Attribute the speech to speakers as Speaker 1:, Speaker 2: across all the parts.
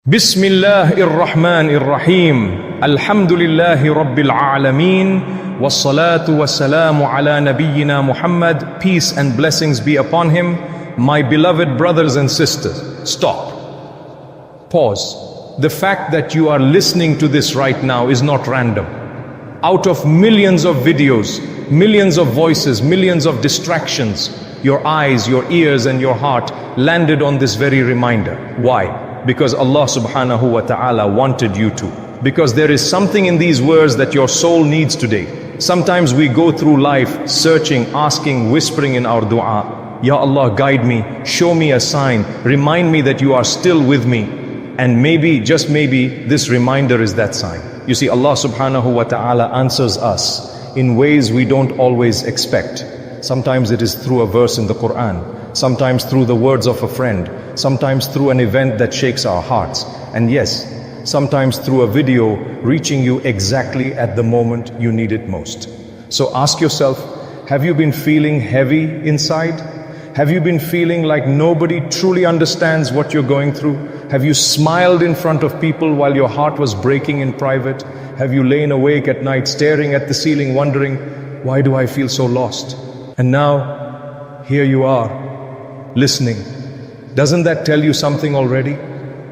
Speaker 1: بسم الله الرحمن الرحيم الحمد لله رب العالمين والصلاة والسلام على نبينا Muhammad. Peace and blessings be upon him. My beloved brothers and sisters, stop. Pause. The fact that you are listening to this right now is not random. Out of millions of videos, millions of voices, millions of distractions, your eyes, your ears and your heart landed on this very reminder. Why? Because Allah subhanahu wa ta'ala wanted you to. Because there is something in these words that your soul needs today. Sometimes we go through life searching, asking, whispering in our dua, Ya Allah, guide me, show me a sign, remind me that you are still with me. And maybe, just maybe, this reminder is that sign. You see, Allah subhanahu wa ta'ala answers us in ways we don't always expect. Sometimes it is through a verse in the Quran, sometimes through the words of a friend, sometimes through an event that shakes our hearts, and yes, sometimes through a video reaching you exactly at the moment you need it most. So ask yourself, have you been feeling heavy inside? Have you been feeling like nobody truly understands what you're going through? Have you smiled in front of people while your heart was breaking in private? Have you lain awake at night staring at the ceiling wondering, why do I feel so lost? And now, here you are, listening. Doesn't that tell you something already?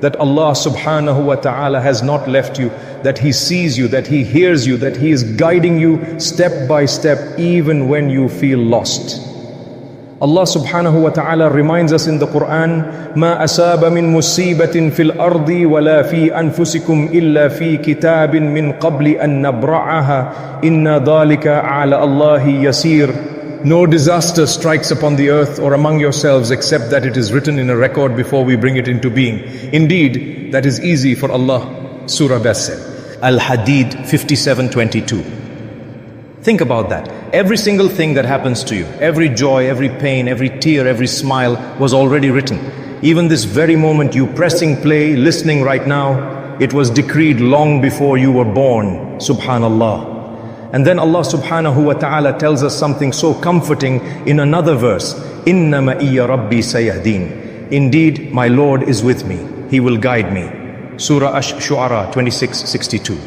Speaker 1: That Allah subhanahu wa ta'ala has not left you, that He sees you, that He hears you, that He is guiding you step by step even when you feel lost. Allah subhanahu wa ta'ala reminds us in the Quran, مَا أَسَابَ مِن مُصِيبَةٍ فِي الْأَرْضِ وَلَا فِي أَنفُسِكُمْ إِلَّا فِي كِتَابٍ مِّن قَبْلِ أَن نَّبْرَعَهَا إِنَّ ذَلِكَ عَلَى اللَّهِ يَسِيرٌ. No disaster strikes upon the earth or among yourselves except that it is written in a record before we bring it into being. Indeed, that is easy for Allah. Surah Basir. Al-Hadid 57:22. Think about that. Every single thing that happens to you, every joy, every pain, every tear, every smile was already written. Even this very moment you pressing play, listening right now, it was decreed long before you were born. Subhanallah. And then Allah subhanahu wa ta'ala tells us something so comforting in another verse. Inna ma'iyya rabbi sayahdeen. Indeed, my Lord is with me. He will guide me. Surah Ash-Shu'ara 26:62.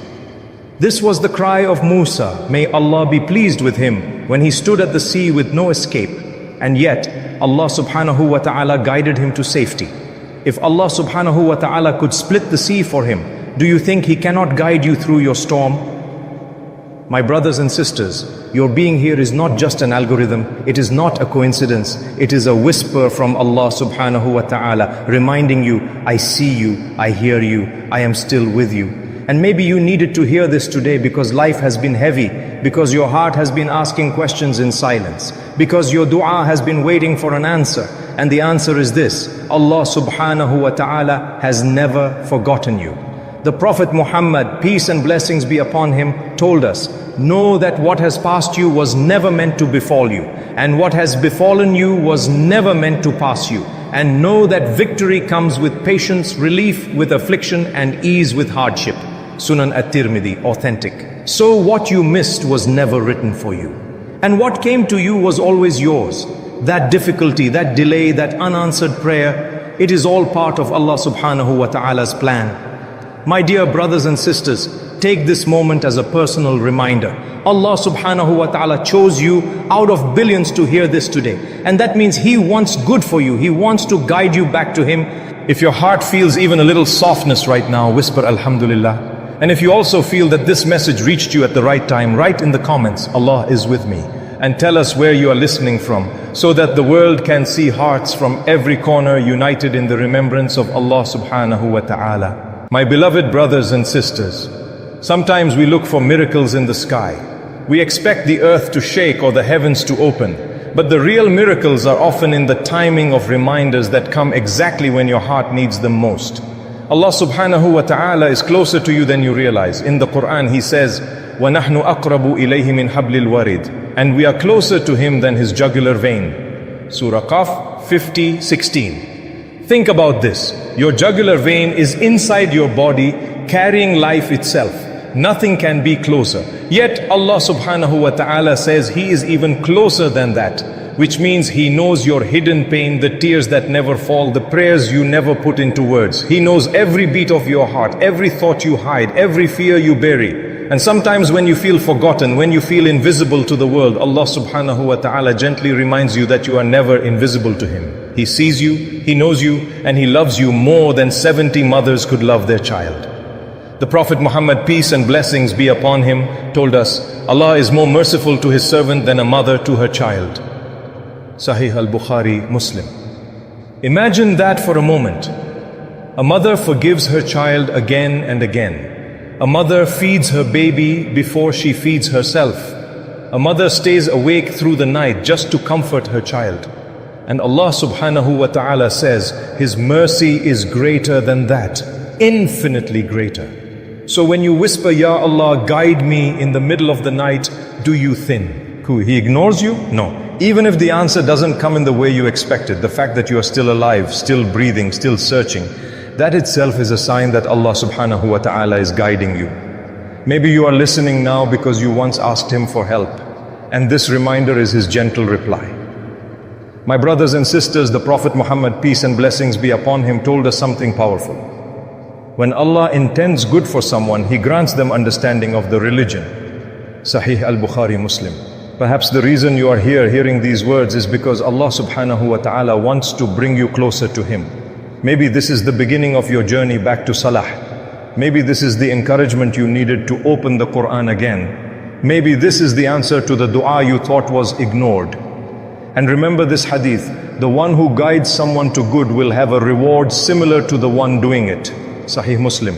Speaker 1: This was the cry of Musa, may Allah be pleased with him, when he stood at the sea with no escape. And yet, Allah subhanahu wa ta'ala guided him to safety. If Allah subhanahu wa ta'ala could split the sea for him, do you think He cannot guide you through your storm? My brothers and sisters, your being here is not just an algorithm, it is not a coincidence, it is a whisper from Allah subhanahu wa ta'ala reminding you, I see you, I hear you, I am still with you. And maybe you needed to hear this today because life has been heavy, because your heart has been asking questions in silence, because your dua has been waiting for an answer. And the answer is this: Allah subhanahu wa ta'ala has never forgotten you. The Prophet Muhammad, peace and blessings be upon him, told us, know that what has passed you was never meant to befall you, and what has befallen you was never meant to pass you. And know that victory comes with patience, relief with affliction, and ease with hardship. Sunan at-Tirmidhi, authentic. So what you missed was never written for you. And what came to you was always yours. That difficulty, that delay, that unanswered prayer, it is all part of Allah subhanahu wa ta'ala's plan. My dear brothers and sisters, take this moment as a personal reminder. Allah subhanahu wa ta'ala chose you out of billions to hear this today. And that means He wants good for you. He wants to guide you back to Him. If your heart feels even a little softness right now, whisper Alhamdulillah. And if you also feel that this message reached you at the right time, write in the comments, Allah is with me. And tell us where you are listening from, so that the world can see hearts from every corner united in the remembrance of Allah subhanahu wa ta'ala. My beloved brothers and sisters, sometimes we look for miracles in the sky. We expect the earth to shake or the heavens to open. But the real miracles are often in the timing of reminders that come exactly when your heart needs them most. Allah subhanahu wa ta'ala is closer to you than you realize. In the Quran He says, وَنَحْنُ أَقْرَبُ إِلَيْهِ مِنْ حَبْلِ الْوَرِيدِ. And we are closer to Him than His jugular vein. Surah Qaf 50:16. Think about this. Your jugular vein is inside your body, carrying life itself. Nothing can be closer. Yet Allah subhanahu wa ta'ala says He is even closer than that. which means He knows your hidden pain, the tears that never fall, the prayers you never put into words. He knows every beat of your heart, every thought you hide, every fear you bury. And sometimes when you feel forgotten, when you feel invisible to the world, Allah subhanahu wa ta'ala gently reminds you that you are never invisible to Him. He sees you, He knows you, and He loves you more than 70 mothers could love their child. The Prophet Muhammad, peace and blessings be upon him, told us, Allah is more merciful to His servant than a mother to her child. Sahih al-Bukhari, Muslim. Imagine that for a moment. A mother forgives her child again and again. A mother feeds her baby before she feeds herself. A mother stays awake through the night just to comfort her child. And Allah subhanahu wa ta'ala says, His mercy is greater than that, infinitely greater. So when you whisper, Ya Allah, guide me in the middle of the night, do you think He ignores you? No. Even if the answer doesn't come in the way you expected, the fact that you are still alive, still breathing, still searching, that itself is a sign that Allah subhanahu wa ta'ala is guiding you. Maybe you are listening now because you once asked Him for help, and this reminder is His gentle reply. My brothers and sisters, the Prophet Muhammad, peace and blessings be upon him, told us something powerful. When Allah intends good for someone, He grants them understanding of the religion. Sahih al-Bukhari, Muslim. Perhaps the reason you are here hearing these words is because Allah subhanahu wa ta'ala wants to bring you closer to Him. Maybe this is the beginning of your journey back to Salah. Maybe this is the encouragement you needed to open the Quran again. Maybe this is the answer to the dua you thought was ignored. And remember this hadith, the one who guides someone to good will have a reward similar to the one doing it. Sahih Muslim.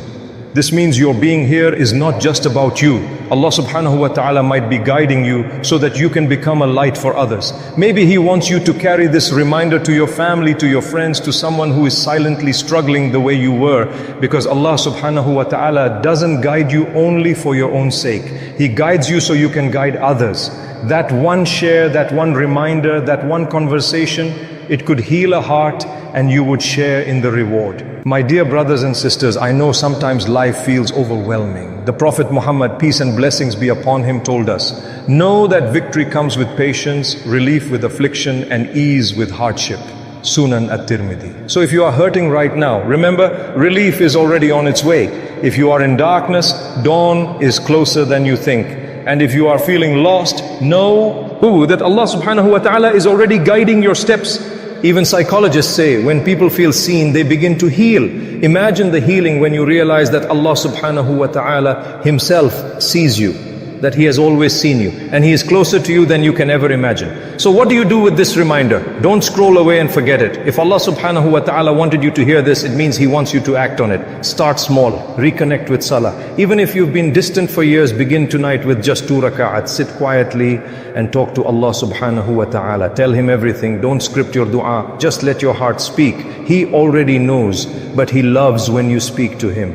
Speaker 1: This means your being here is not just about you. Allah subhanahu wa ta'ala might be guiding you so that you can become a light for others. Maybe He wants you to carry this reminder to your family, to your friends, to someone who is silently struggling the way you were. Because Allah subhanahu wa ta'ala doesn't guide you only for your own sake. He guides you so you can guide others. That one share, that one reminder, that one conversation, it could heal a heart and you would share in the reward. My dear brothers and sisters, I know sometimes life feels overwhelming. The Prophet Muhammad, peace and blessings be upon him, told us, know that victory comes with patience, relief with affliction, and ease with hardship. Sunan at-Tirmidhi. So if you are hurting right now, remember, relief is already on its way. If you are in darkness, dawn is closer than you think. And if you are feeling lost, know that Allah subhanahu wa ta'ala is already guiding your steps. Even psychologists say when people feel seen, they begin to heal. Imagine the healing when you realize that Allah subhanahu wa ta'ala Himself sees you, that He has always seen you, and He is closer to you than you can ever imagine. So what do you do with this reminder? Don't scroll away and forget it. If Allah subhanahu wa ta'ala wanted you to hear this, it means He wants you to act on it. Start small, reconnect with salah. Even if you've been distant for years, begin tonight with just 2 raka'at. Sit quietly and talk to Allah subhanahu wa ta'ala. Tell Him everything. Don't script your dua. Just let your heart speak. He already knows, but He loves when you speak to Him.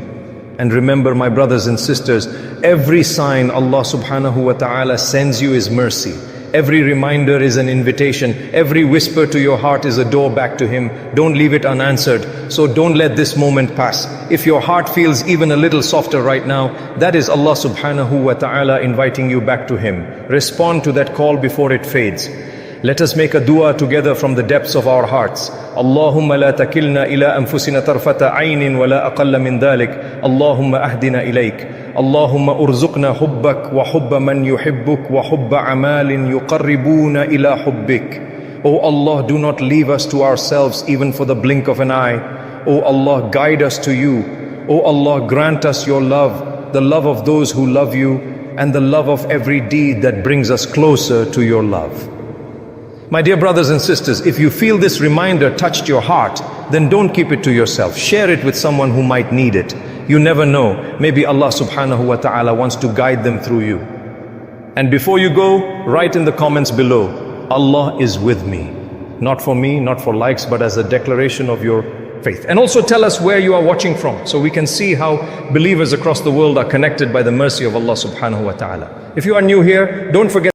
Speaker 1: And remember, my brothers and sisters, every sign Allah subhanahu wa ta'ala sends you is mercy. Every reminder is an invitation. Every whisper to your heart is a door back to Him. Don't leave it unanswered. So don't let this moment pass. If your heart feels even a little softer right now, that is Allah subhanahu wa ta'ala inviting you back to Him. Respond to that call before it fades. Let us make a dua together from the depths of our hearts. Allahumma la takilna ila anfusina tarfata aynin wa la aqalla min dhalik. Allahumma ahdina ilayk. Allahumma urzuqna hubbak wa hubba man yuhibbuk wa hubba amalin yuqarribuna ila hubbik. O Allah, do not leave us to ourselves even for the blink of an eye. O Allah, guide us to You. O Allah, grant us Your love, the love of those who love You, and the love of every deed that brings us closer to Your love. My dear brothers and sisters, if you feel this reminder touched your heart, then don't keep it to yourself. Share it with someone who might need it. You never know. Maybe Allah subhanahu wa ta'ala wants to guide them through you. And before you go, write in the comments below, Allah is with me. Not for me, not for likes, but as a declaration of your faith. And also tell us where you are watching from, so we can see how believers across the world are connected by the mercy of Allah subhanahu wa ta'ala. If you are new here, don't forget